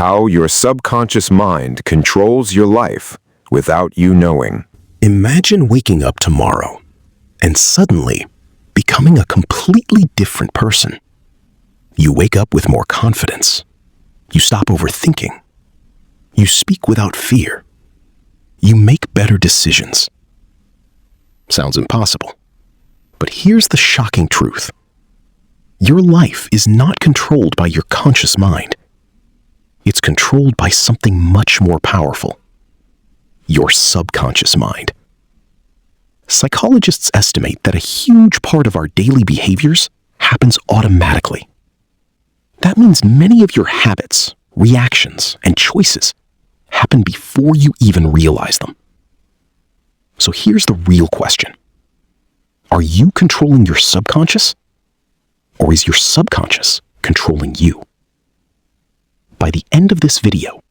How your subconscious mind controls your life without you knowing. Imagine waking up tomorrow and suddenly becoming a completely different person. You wake up with more confidence. You stop overthinking. You speak without fear. You make better decisions. Sounds impossible. But here's the shocking truth. Your life is not controlled by your conscious mind. It's controlled by something much more powerful. Your subconscious mind. Psychologists estimate that a huge part of our daily behaviors happens automatically. That means many of your habits, reactions, and choices happen before you even realize them. So here's the real question. Are you controlling your subconscious? Or is your subconscious controlling you? By the end of this video,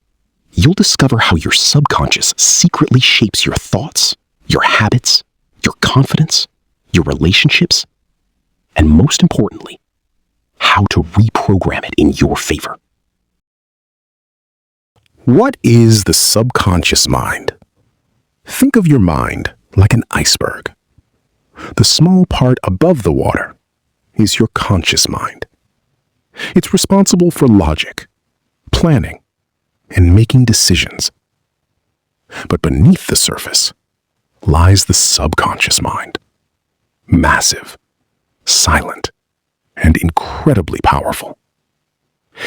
you'll discover how your subconscious secretly shapes your thoughts, your habits, your confidence, your relationships, and most importantly, how to reprogram it in your favor. What is the subconscious mind? Think of your mind like an iceberg. The small part above the water is your conscious mind. It's responsible for logic, planning, and making decisions. But beneath the surface lies the subconscious mind. Massive, silent, and incredibly powerful.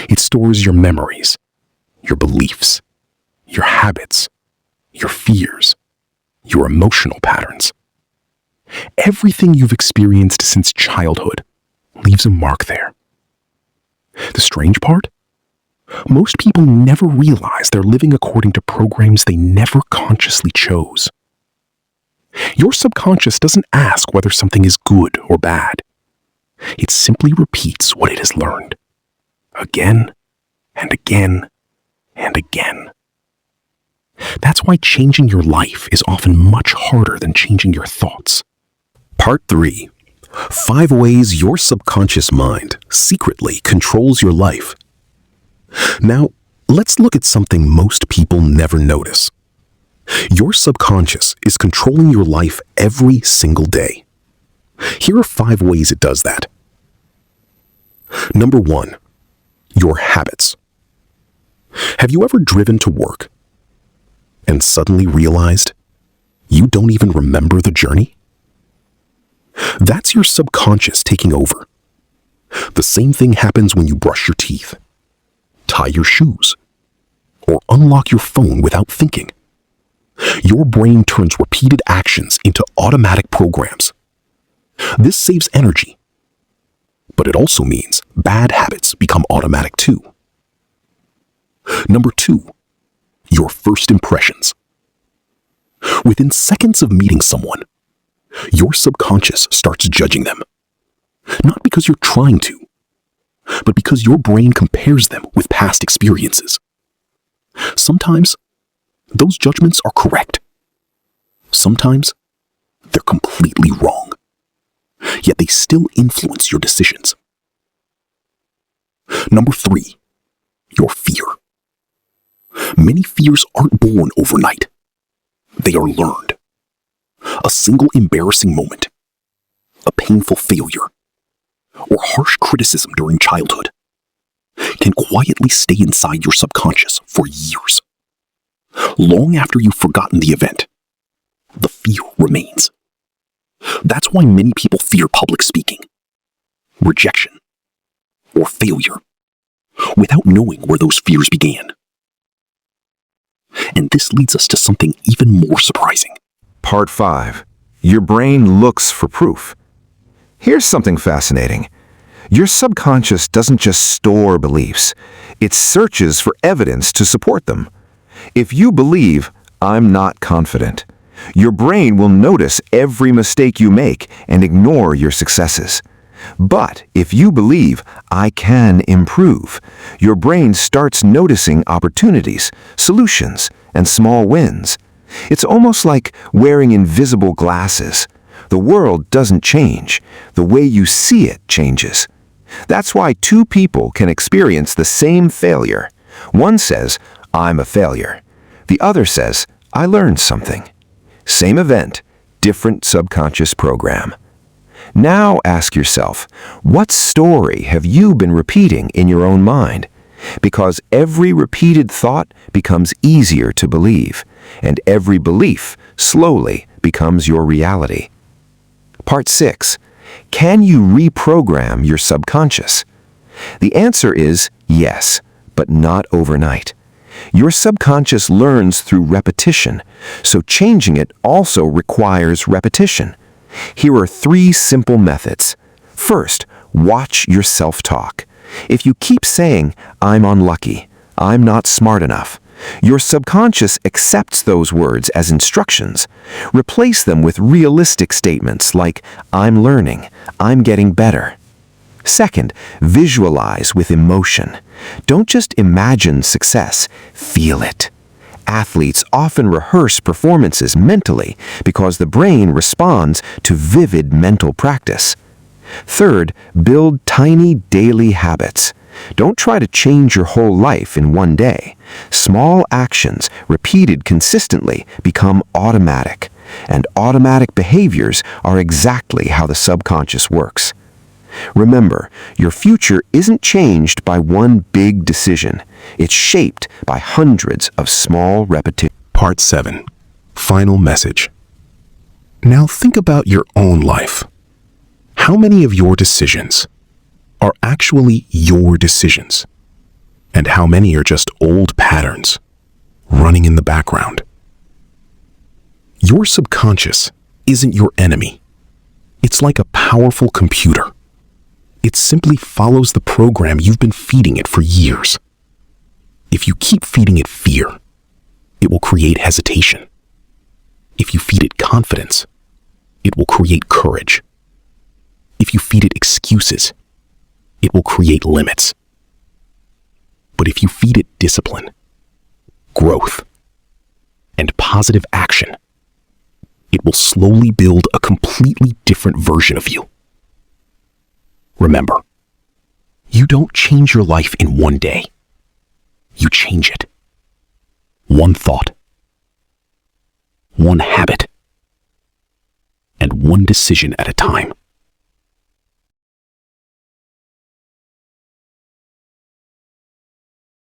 It stores your memories, your beliefs, your habits, your fears, your emotional patterns. Everything you've experienced since childhood leaves a mark there. The strange part? Most people never realize they're living according to programs they never consciously chose. Your subconscious doesn't ask whether something is good or bad. It simply repeats what it has learned, again and again and again. That's why changing your life is often much harder than changing your thoughts. Part 3. 5 ways your subconscious mind secretly controls your life. Now, let's look at something most people never notice. Your subconscious is controlling your life every single day. Here are 5 ways it does that. Number 1, your habits. Have you ever driven to work and suddenly realized you don't even remember the journey? That's your subconscious taking over. The same thing happens when you brush your teeth, tie your shoes, or unlock your phone without thinking. Your brain turns repeated actions into automatic programs. This saves energy, but it also means bad habits become automatic too. Number 2, your first impressions. Within seconds of meeting someone, your subconscious starts judging them. Not because you're trying to, but because your brain compares them with past experiences. Sometimes, those judgments are correct. Sometimes, they're completely wrong. Yet they still influence your decisions. Number 3, your fear. Many fears aren't born overnight. They are learned. A single embarrassing moment, a painful failure, or harsh criticism during childhood can quietly stay inside your subconscious for years. Long after you've forgotten the event, the fear remains. That's why many people fear public speaking, rejection, or failure, without knowing where those fears began. And this leads us to something even more surprising. Part 5. Your brain looks for proof. Here's something fascinating. Your subconscious doesn't just store beliefs. It searches for evidence to support them. If you believe, "I'm not confident," your brain will notice every mistake you make and ignore your successes. But if you believe, "I can improve," your brain starts noticing opportunities, solutions, and small wins. It's almost like wearing invisible glasses. The world doesn't change. The way you see it changes. That's why 2 people can experience the same failure, One says, I'm a failure. The other says, I learned something. Same event, different subconscious program. Now ask yourself, what story have you been repeating in your own mind? Because every repeated thought becomes easier to believe, and every belief slowly becomes your reality. Part 6. Can you reprogram your subconscious? The answer is yes, but not overnight. Your subconscious learns through repetition, so changing it also requires repetition. Here are 3 simple methods. First, watch your self-talk. If you keep saying, I'm unlucky, I'm not smart enough, your subconscious accepts those words as instructions. Replace them with realistic statements like, I'm learning, I'm getting better. Second, visualize with emotion. Don't just imagine success, feel it. Athletes often rehearse performances mentally because the brain responds to vivid mental practice. Third, build tiny daily habits. Don't try to change your whole life in one day. Small actions, repeated consistently, become automatic. And automatic behaviors are exactly how the subconscious works. Remember, your future isn't changed by one big decision. It's shaped by hundreds of small repetitions. Part 7. Final message. Now think about your own life. How many of your decisions are actually your decisions? And how many are just old patterns running in the background? Your subconscious isn't your enemy. It's like a powerful computer. It simply follows the program you've been feeding it for years. If you keep feeding it fear, it will create hesitation. If you feed it confidence, it will create courage. If you feed it excuses, it will create limits. But if you feed it discipline, growth, and positive action, it will slowly build a completely different version of you. Remember, you don't change your life in one day. You change it. One thought, one habit, and one decision at a time.